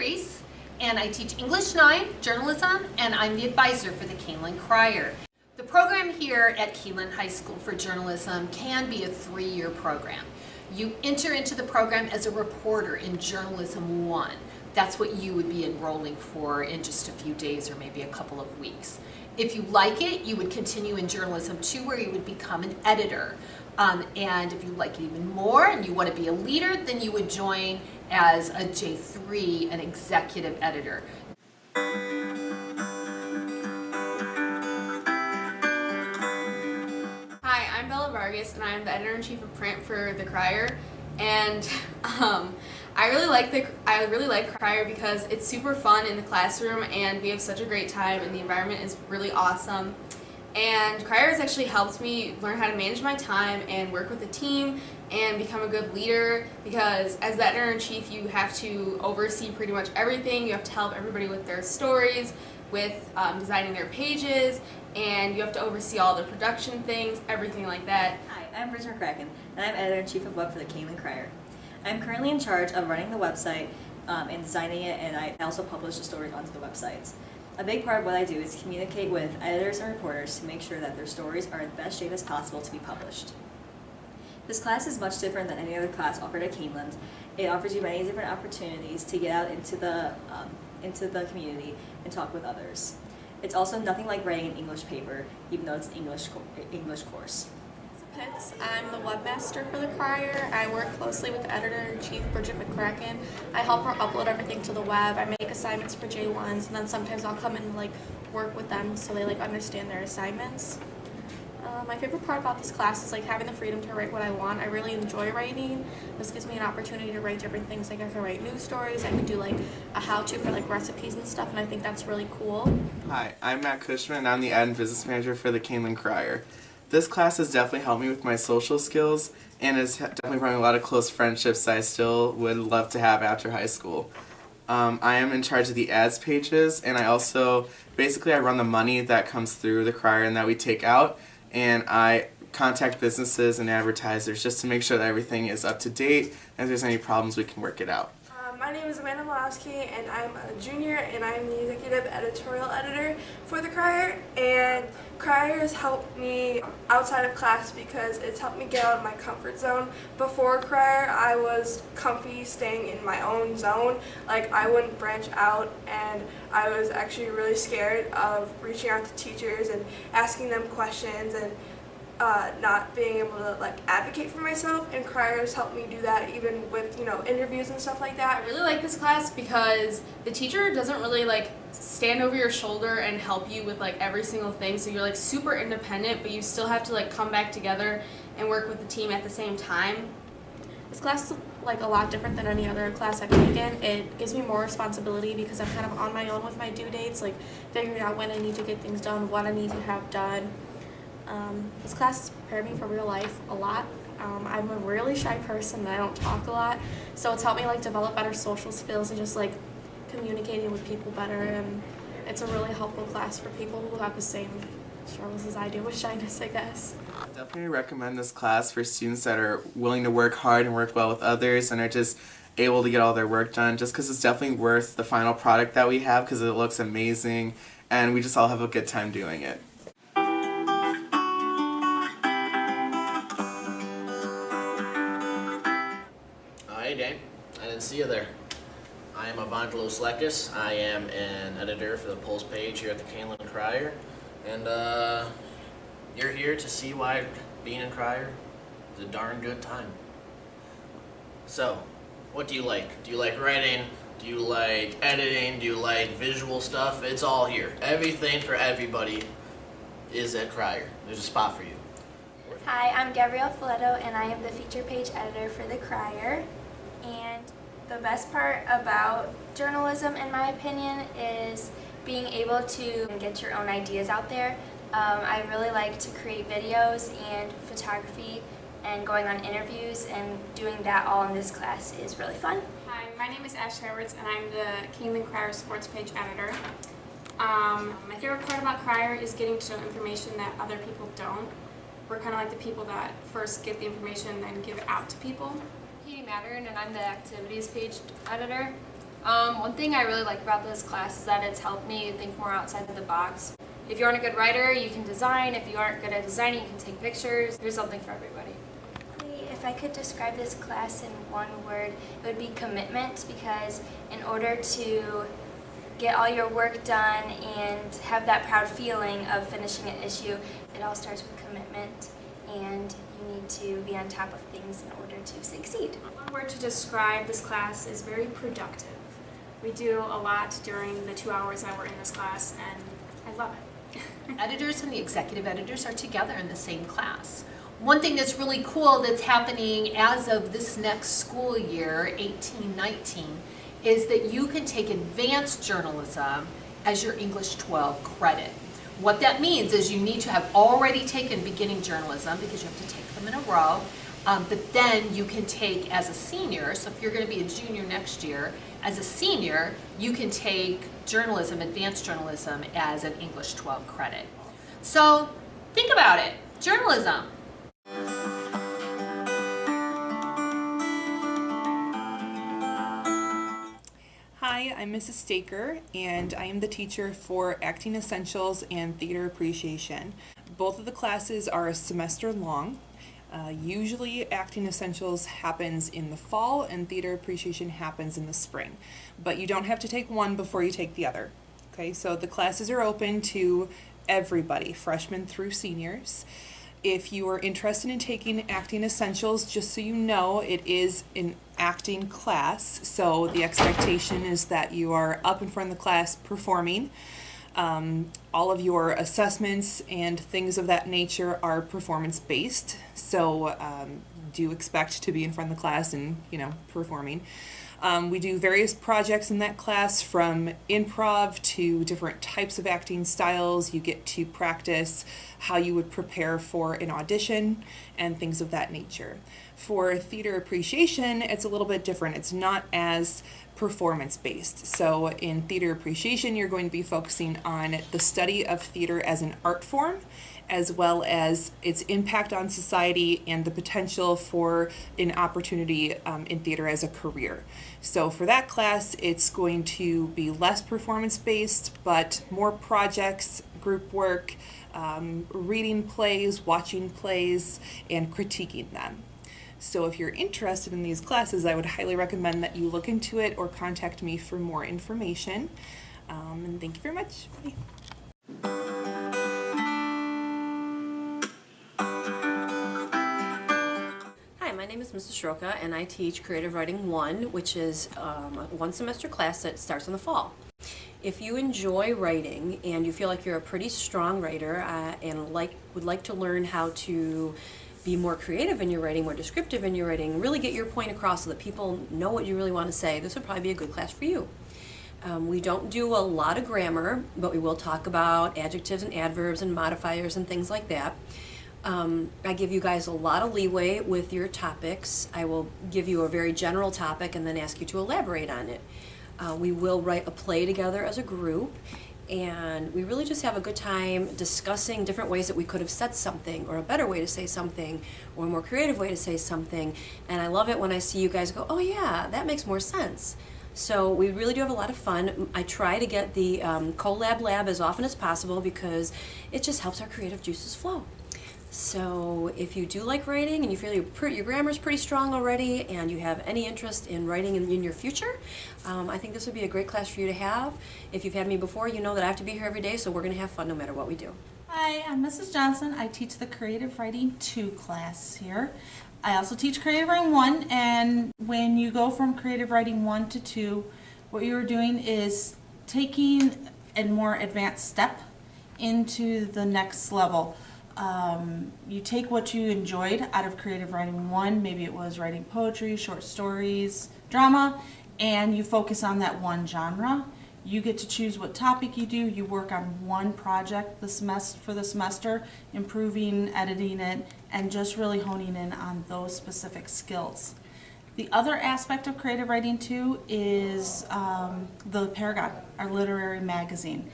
Reese, and I teach English 9, journalism, and I'm the advisor for the Keeneland Crier. The program here at Keeneland High School for Journalism can be a 3-year program. You enter into the program as a reporter in Journalism 1. That's what you would be enrolling for in just a few days or maybe a couple of weeks. If you like it, you would continue in Journalism 2 where you would become an editor. And if you like it even more and you want to be a leader, then you would join as a J3, an executive editor. Hi, I'm Bella Vargas, and I'm the editor-in-chief of print for the Crier. And I really like Crier because it's super fun in the classroom, and we have such a great time, and the environment is really awesome. And Crier has actually helped me learn how to manage my time and work with a team and become a good leader, because as the editor-in-chief you have to oversee pretty much everything. You have to help everybody with their stories, with designing their pages, and you have to oversee all the production things, everything like that. Hi, I'm Bridget McCracken, and I'm Editor-in-Chief of Web for the Keeneland Crier. I'm currently in charge of running the website and designing it, and I also publish the stories onto the websites. A big part of what I do is communicate with editors and reporters to make sure that their stories are in the best shape as possible to be published. This class is much different than any other class offered at Keeneland. It offers you many different opportunities to get out into the community and talk with others. It's also nothing like writing an English paper, even though it's an English course. I'm the webmaster for the Crier. I work closely with the editor-in-chief, Bridget McCracken. I help her upload everything to the web. I make assignments for J1s, and then sometimes I'll come and work with them so they understand their assignments. My favorite part about this class is having the freedom to write what I want. I really enjoy writing. This gives me an opportunity to write different things. I can write news stories. I can do a how-to for recipes and stuff, and I think that's really cool. Hi, I'm Matt Cushman, and I'm the Ad and Business Manager for the Keeneland Crier. This class has definitely helped me with my social skills, and has definitely brought me a lot of close friendships that I still would love to have after high school. I am in charge of the ads pages, and I also, I run the money that comes through the Crier and that we take out, and I contact businesses and advertisers just to make sure that everything is up to date, and if there's any problems we can work it out. My name is Amanda Malowski, and I'm a junior, and I'm the executive editorial editor for the Crier. And Crier has helped me outside of class because it's helped me get out of my comfort zone. Before Crier, I was comfy staying in my own zone. I wouldn't branch out, and I was actually really scared of reaching out to teachers and asking them questions and not being able to advocate for myself, and Crier has helped me do that even with interviews and stuff like that. I really like this class because the teacher doesn't really stand over your shoulder and help you with every single thing, so you're super independent, but you still have to come back together and work with the team at the same time. This class is a lot different than any other class I've taken. It gives me more responsibility because I'm kind of on my own with my due dates, figuring out when I need to get things done, what I need to have done. This class has prepared me for real life a lot. I'm a really shy person and I don't talk a lot, so it's helped me develop better social skills and just communicating with people better, and it's a really helpful class for people who have the same struggles as I do with shyness, I guess. I definitely recommend this class for students that are willing to work hard and work well with others and are just able to get all their work done, just because it's definitely worth the final product that we have because it looks amazing and we just all have a good time doing it. Hey Dane, I didn't see you there. I am Evangelos Lekis. I am an editor for the Pulse page here at the Keeneland Crier, and you're here to see why being in Crier is a darn good time. So, what do you like? Do you like writing? Do you like editing? Do you like visual stuff? It's all here. Everything for everybody is at Crier. There's a spot for you. Hi, I'm Gabrielle Filetto, and I am the feature page editor for the Crier. And the best part about journalism, in my opinion, is being able to get your own ideas out there. I really like to create videos and photography and going on interviews, and doing that all in this class is really fun. Hi, my name is Ash Edwards, and I'm the Keeneland Crier sports page editor. My favorite part about Crier is getting to know information that other people don't. We're kind of like the people that first get the information and then give it out to people. Katie Mattern, and I'm the activities page editor. One thing I really like about this class is that it's helped me think more outside of the box. If you aren't a good writer, you can design. If you aren't good at designing, you can take pictures. There's something for everybody. If I could describe this class in one word, it would be commitment, because in order to get all your work done and have that proud feeling of finishing an issue, it all starts with commitment, and you need to be on top of things in order to succeed. One word to describe this class is very productive. We do a lot during the 2 hours that we're in this class, and I love it. Editors and the executive editors are together in the same class. One thing that's really cool that's happening as of this next school year, 18-19, is that you can take advanced journalism as your English 12 credit. What that means is you need to have already taken beginning journalism, because you have to take them in a row, but then you can take as a senior, so if you're going to be a junior next year, as a senior, you can take journalism, advanced journalism, as an English 12 credit. So think about it, journalism. Hi, I'm Mrs. Staker, and I am the teacher for Acting Essentials and Theater Appreciation. Both of the classes are a semester long. Usually Acting Essentials happens in the fall and Theater Appreciation happens in the spring, but you don't have to take one before you take the other. Okay, so the classes are open to everybody, freshmen through seniors. If you are interested in taking Acting Essentials, just so you know, it is an acting class, so the expectation is that you are up in front of the class performing. All of your assessments and things of that nature are performance-based, so do expect to be in front of the class and, performing. We do various projects in that class, from improv to different types of acting styles. You get to practice how you would prepare for an audition and things of that nature. For Theater Appreciation, it's a little bit different. It's not as performance-based. So in Theater Appreciation, you're going to be focusing on the study of theater as an art form, as well as its impact on society and the potential for an opportunity in theater as a career. So for that class, it's going to be less performance-based, but more projects, group work, reading plays, watching plays, and critiquing them. So if you're interested in these classes, I would highly recommend that you look into it or contact me for more information. And thank you very much. Bye. Hi, my name is Mrs. Shroka, and I teach Creative Writing 1, which is a one-semester class that starts in the fall. If you enjoy writing and you feel like you're a pretty strong writer and would like to learn how to be more creative in your writing, more descriptive in your writing, really get your point across so that people know what you really want to say, this would probably be a good class for you. We don't do a lot of grammar, but we will talk about adjectives and adverbs and modifiers and things like that. I give you guys a lot of leeway with your topics. I will give you a very general topic and then ask you to elaborate on it. We will write a play together as a group, and we really just have a good time discussing different ways that we could have said something, or a better way to say something, or a more creative way to say something. And I love it when I see you guys go, oh yeah, that makes more sense. So we really do have a lot of fun. I try to get the collab lab as often as possible because it just helps our creative juices flow. So if you do like writing and you feel your grammar's pretty strong already and you have any interest in writing in your future, I think this would be a great class for you to have. If you've had me before, you know that I have to be here every day, so we're going to have fun no matter what we do. Hi, I'm Mrs. Johnson. I teach the Creative Writing 2 class here. I also teach Creative Writing 1, and when you go from Creative Writing 1 to 2, what you're doing is taking a more advanced step into the next level. You take what you enjoyed out of Creative Writing 1, maybe it was writing poetry, short stories, drama, and you focus on that one genre. You get to choose what topic you do. You work on one project for the semester, improving, editing it, and just really honing in on those specific skills. The other aspect of Creative Writing 2 is the Paragon, our literary magazine.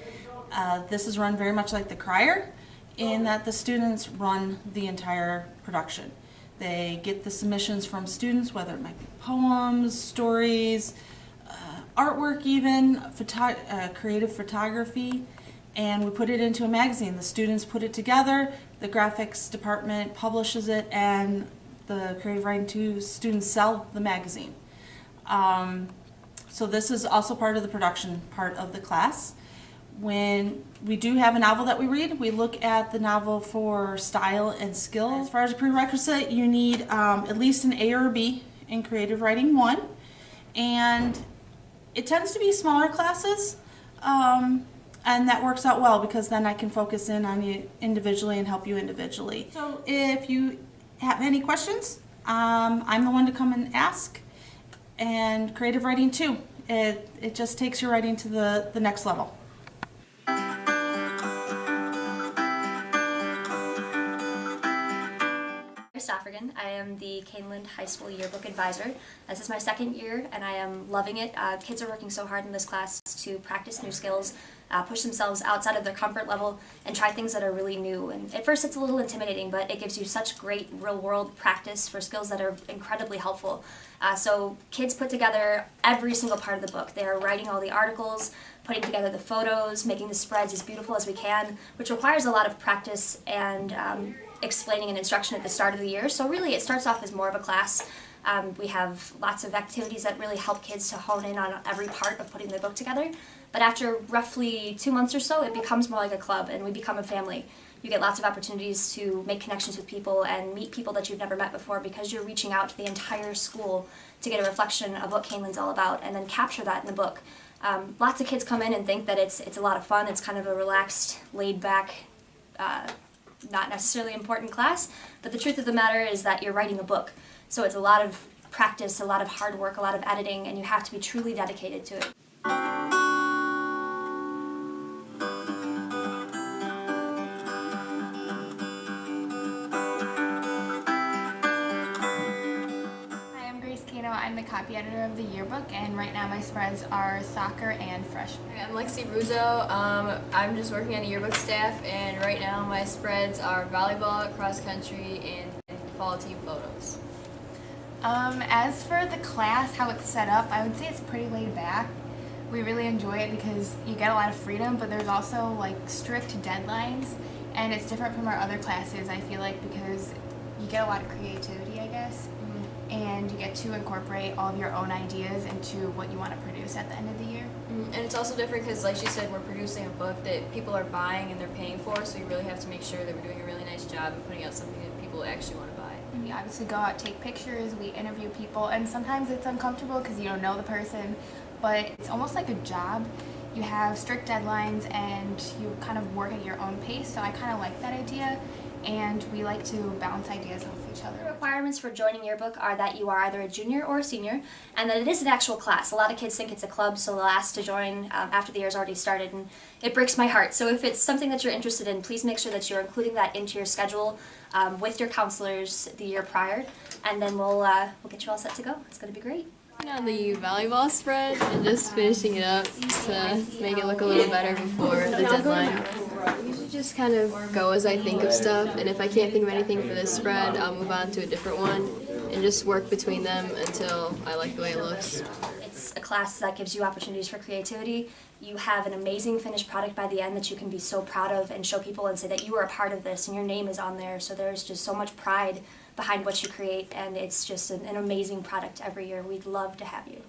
This is run very much like the Crier, in that the students run the entire production. They get the submissions from students, whether it might be poems, stories, artwork even, creative photography, and we put it into a magazine. The students put it together, the graphics department publishes it, and the Creative Writing 2 students sell the magazine. So this is also part of the production part of the class. When we do have a novel that we read, we look at the novel for style and skill. As far as a prerequisite, you need at least an A or a B in Creative Writing 1. And it tends to be smaller classes, and that works out well because then I can focus in on you individually and help you individually. So if you have any questions, I'm the one to come and ask. And Creative Writing 2, it just takes your writing to the next level. Stoffergan. I am the Caneland High School Yearbook Advisor. This is my second year and I am loving it. Kids are working so hard in this class to practice new skills, push themselves outside of their comfort level, and try things that are really new. And at first it's a little intimidating, but it gives you such great real-world practice for skills that are incredibly helpful. So kids put together every single part of the book. They are writing all the articles, putting together the photos, making the spreads as beautiful as we can, which requires a lot of practice and explaining and instruction at the start of the year. So really it starts off as more of a class. We have lots of activities that really help kids to hone in on every part of putting the book together. But after roughly 2 months or so, it becomes more like a club and we become a family. You get lots of opportunities to make connections with people and meet people that you've never met before because you're reaching out to the entire school to get a reflection of what Caneland's all about and then capture that in the book. Lots of kids come in and think that it's a lot of fun. It's kind of a relaxed, laid-back, not necessarily important class, but the truth of the matter is that you're writing a book. So it's a lot of practice, a lot of hard work, a lot of editing, and you have to be truly dedicated to it. I'm the copy editor of the yearbook, and right now my spreads are soccer and freshman. I'm Lexi Ruzo. I'm just working on the yearbook staff, and right now my spreads are volleyball, cross country, and fall team photos. As for the class, how it's set up, I would say it's pretty laid back. We really enjoy it because you get a lot of freedom, but there's also like strict deadlines, and it's different from our other classes, I feel like, because you get a lot of creativity, I guess. And you get to incorporate all of your own ideas into what you want to produce at the end of the year. And it's also different because, like she said, we're producing a book that people are buying and they're paying for, so we really have to make sure that we're doing a really nice job of putting out something that people actually want to buy. We obviously go out, take pictures, we interview people, and sometimes it's uncomfortable because you don't know the person, but it's almost like a job. You have strict deadlines and you kind of work at your own pace, so I kind of like that idea. And we like to bounce ideas off each other. The requirements for joining yearbook are that you are either a junior or a senior, and that it is an actual class. A lot of kids think it's a club, so they'll ask to join after the year's already started, and it breaks my heart. So if it's something that you're interested in, please make sure that you're including that into your schedule with your counselors the year prior, and then we'll get you all set to go. It's going to be great. On the volleyball spread and just finishing it up to make it look a little better before the deadline. I usually just kind of go as I think of stuff, and if I can't think of anything for this spread, I'll move on to a different one and just work between them until I like the way it looks. It's a class that gives you opportunities for creativity. You have an amazing finished product by the end that you can be so proud of and show people and say that you are a part of this and your name is on there. So there's just so much pride behind what you create, and it's just an amazing product every year. We'd love to have you.